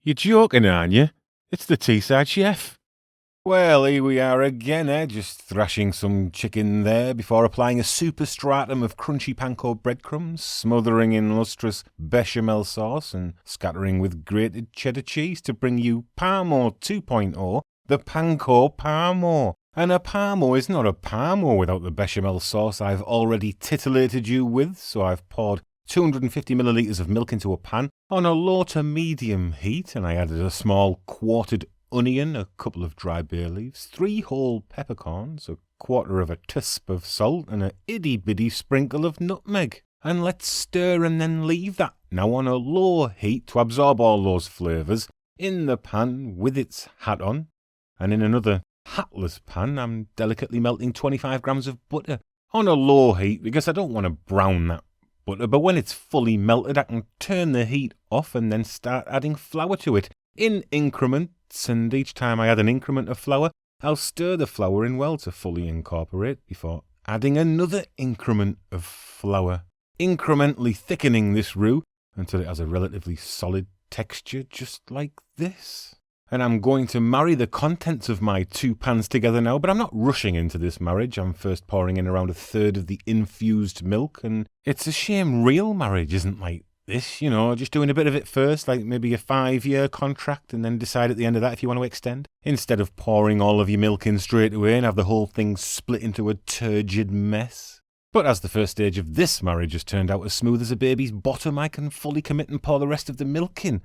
You're joking, aren't you? It's the Teesside chef. Well, here we are again, just thrashing some chicken there before applying a superstratum of crunchy panko breadcrumbs, smothering in lustrous bechamel sauce and scattering with grated cheddar cheese to bring you Parmo 2.0, the Panko Parmo. And a Parmo is not a Parmo without the bechamel sauce I've already titillated you with, so I've poured 250 millilitres of milk into a pan on a low to medium heat, and I added a small quartered onion, a couple of dry bay leaves, 3 whole peppercorns, a quarter of a tusp of salt, and a itty-bitty sprinkle of nutmeg. And let's stir and then leave that now on a low heat to absorb all those flavours in the pan with its hat on. And in another hatless pan, I'm delicately melting 25 grams of butter on a low heat because I don't want to brown that butter, but when it's fully melted I can turn the heat off and then start adding flour to it in increments, and each time I add an increment of flour, I'll stir the flour in well to fully incorporate before adding another increment of flour, incrementally thickening this roux until it has a relatively solid texture just like this. And I'm going to marry the contents of my 2 pans together now, but I'm not rushing into this marriage. I'm first pouring in around 1/3 of the infused milk, and it's a shame real marriage isn't like this, just doing a bit of it first, like maybe a 5-year contract, and then decide at the end of that if you want to extend, instead of pouring all of your milk in straight away and have the whole thing split into a turgid mess. But as the first stage of this marriage has turned out as smooth as a baby's bottom, I can fully commit and pour the rest of the milk in.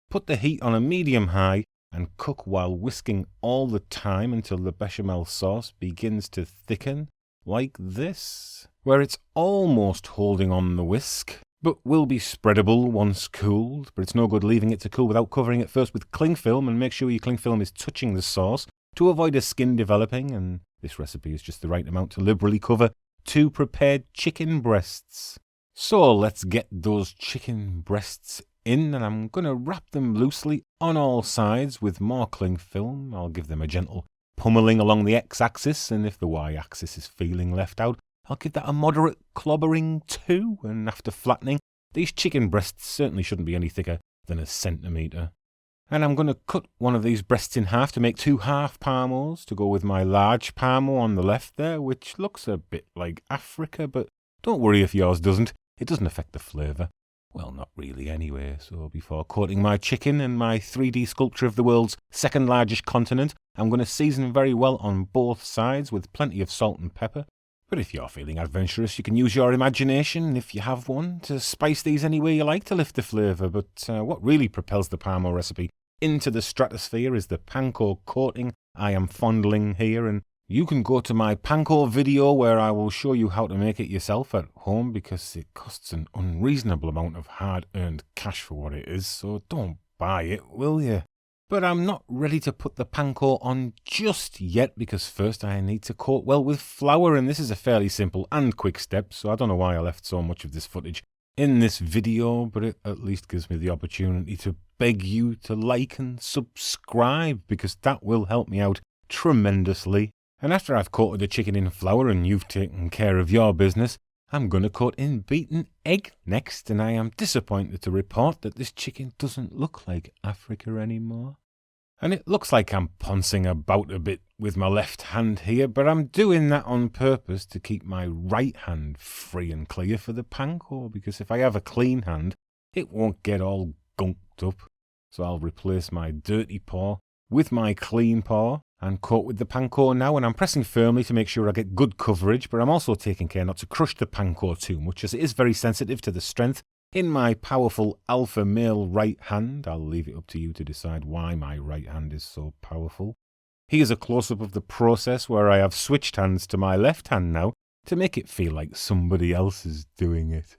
Put the heat on a medium-high and cook while whisking all the time until the bechamel sauce begins to thicken, like this, where it's almost holding on the whisk, but will be spreadable once cooled. But it's no good leaving it to cool without covering it first with cling film, and make sure your cling film is touching the sauce to avoid a skin developing, and this recipe is just the right amount to liberally cover 2 prepared chicken breasts. So let's get those chicken breasts in, and I'm going to wrap them loosely on all sides with more cling film. I'll give them a gentle pummeling along the x-axis, and if the y-axis is feeling left out, I'll give that a moderate clobbering too, and after flattening, these chicken breasts certainly shouldn't be any thicker than a centimetre. And I'm going to cut one of these breasts in half to make 2 half Parmos to go with my large Parmo on the left there, which looks a bit like Africa, but don't worry if yours doesn't. It doesn't affect the flavour. Well, not really anyway, so before coating my chicken in my 3D sculpture of the world's second largest continent, I'm going to season very well on both sides with plenty of salt and pepper. But if you're feeling adventurous, you can use your imagination, if you have one, to spice these any way you like to lift the flavour. But what really propels the Parmo recipe into the stratosphere is the panko coating I am fondling here, and you can go to my panko video where I will show you how to make it yourself at home, because it costs an unreasonable amount of hard-earned cash for what it is, so don't buy it, will you? But I'm not ready to put the panko on just yet, because first I need to coat well with flour, and this is a fairly simple and quick step, so I don't know why I left so much of this footage in this video, but it at least gives me the opportunity to beg you to like and subscribe, because that will help me out tremendously. And after I've coated the chicken in flour and you've taken care of your business, I'm going to coat in beaten egg next, and I am disappointed to report that this chicken doesn't look like Africa anymore. And it looks like I'm poncing about a bit with my left hand here, but I'm doing that on purpose to keep my right hand free and clear for the panko, because if I have a clean hand, it won't get all gunked up. So I'll replace my dirty paw with my clean paw and coat with the panko now, and I'm pressing firmly to make sure I get good coverage, but I'm also taking care not to crush the panko too much, as it is very sensitive to the strength in my powerful alpha male right hand. I'll leave it up to you to decide why my right hand is so powerful. Here's a close-up of the process where I have switched hands to my left hand now to make it feel like somebody else is doing it.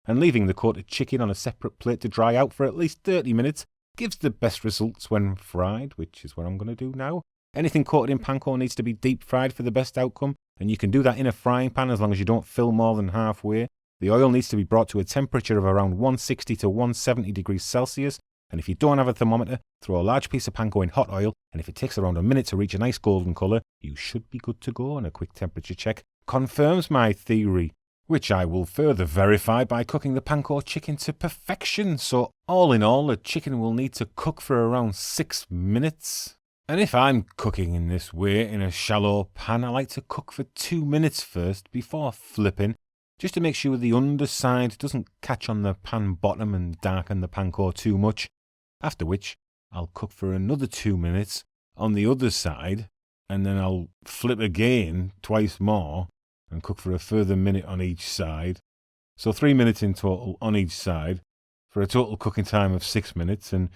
And leaving the coated chicken on a separate plate to dry out for at least 30 minutes gives the best results when fried, which is what I'm going to do now. Anything coated in panko needs to be deep fried for the best outcome, and you can do that in a frying pan as long as you don't fill more than halfway. The oil needs to be brought to a temperature of around 160 to 170 degrees Celsius, and if you don't have a thermometer, throw a large piece of panko in hot oil, and if it takes around a minute to reach a nice golden colour, you should be good to go, and a quick temperature check confirms my theory. which I will further verify by cooking the Panko chicken to perfection. So all in all, the chicken will need to cook for around 6 minutes. And if I'm cooking in this way in a shallow pan, I like to cook for 2 minutes first before flipping, just to make sure the underside doesn't catch on the pan bottom and darken the Panko too much, after which I'll cook for another 2 minutes on the other side, and then I'll flip again twice more and cook for a further minute on each side. So 3 minutes in total on each side for a total cooking time of 6 minutes. And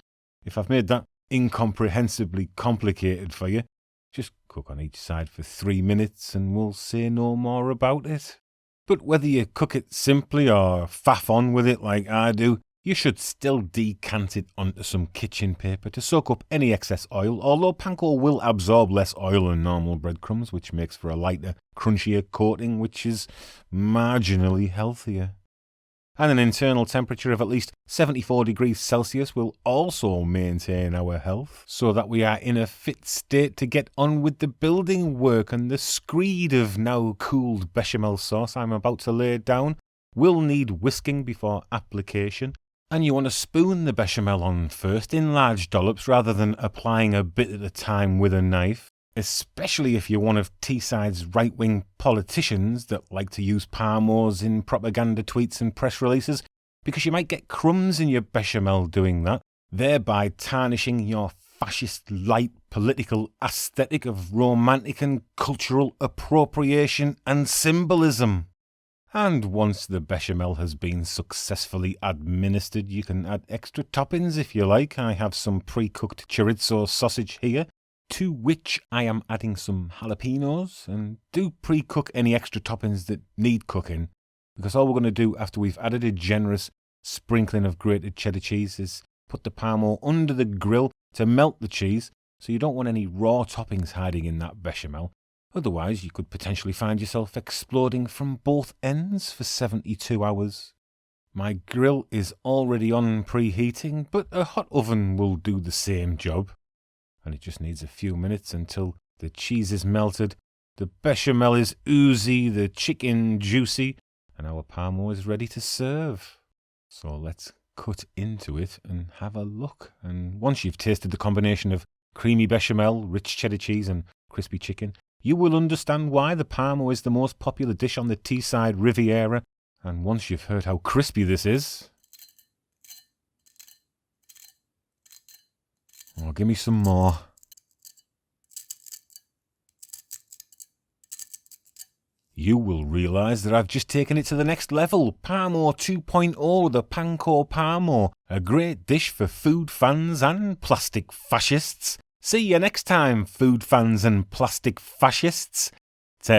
if I've made that incomprehensibly complicated for you, just cook on each side for 3 minutes and we'll say no more about it. But whether you cook it simply or faff on with it like I do, you should still decant it onto some kitchen paper to soak up any excess oil, although Panko will absorb less oil than normal breadcrumbs, which makes for a lighter, crunchier coating, which is marginally healthier. And an internal temperature of at least 74 degrees Celsius will also maintain our health, so that we are in a fit state to get on with the building work. And the screed of now cooled bechamel sauce I'm about to lay down will need whisking before application. And you want to spoon the bechamel on first in large dollops rather than applying a bit at a time with a knife, especially if you're one of Teesside's right-wing politicians that like to use Parmos in propaganda tweets and press releases, because you might get crumbs in your bechamel doing that, thereby tarnishing your fascist light political aesthetic of romantic and cultural appropriation and symbolism. And once the bechamel has been successfully administered, you can add extra toppings if you like. I have some pre-cooked chorizo sausage here, to which I am adding some jalapenos. And do pre-cook any extra toppings that need cooking, because all we're going to do after we've added a generous sprinkling of grated cheddar cheese is put the Parmo under the grill to melt the cheese, so you don't want any raw toppings hiding in that bechamel. Otherwise, you could potentially find yourself exploding from both ends for 72 hours. My grill is already on preheating, but a hot oven will do the same job. And it just needs a few minutes until the cheese is melted, the bechamel is oozy, the chicken juicy, and our Parmo is ready to serve. So let's cut into it and have a look. And once you've tasted the combination of creamy bechamel, rich cheddar cheese and crispy chicken, you will understand why the Parmo is the most popular dish on the Teesside Riviera. And once you've heard how crispy this is... oh, give me some more. You will realise that I've just taken it to the next level. Parmo 2.0, the Panko Parmo. A great dish for food fans and plastic fascists. See you next time, food fans and plastic fascists. Ta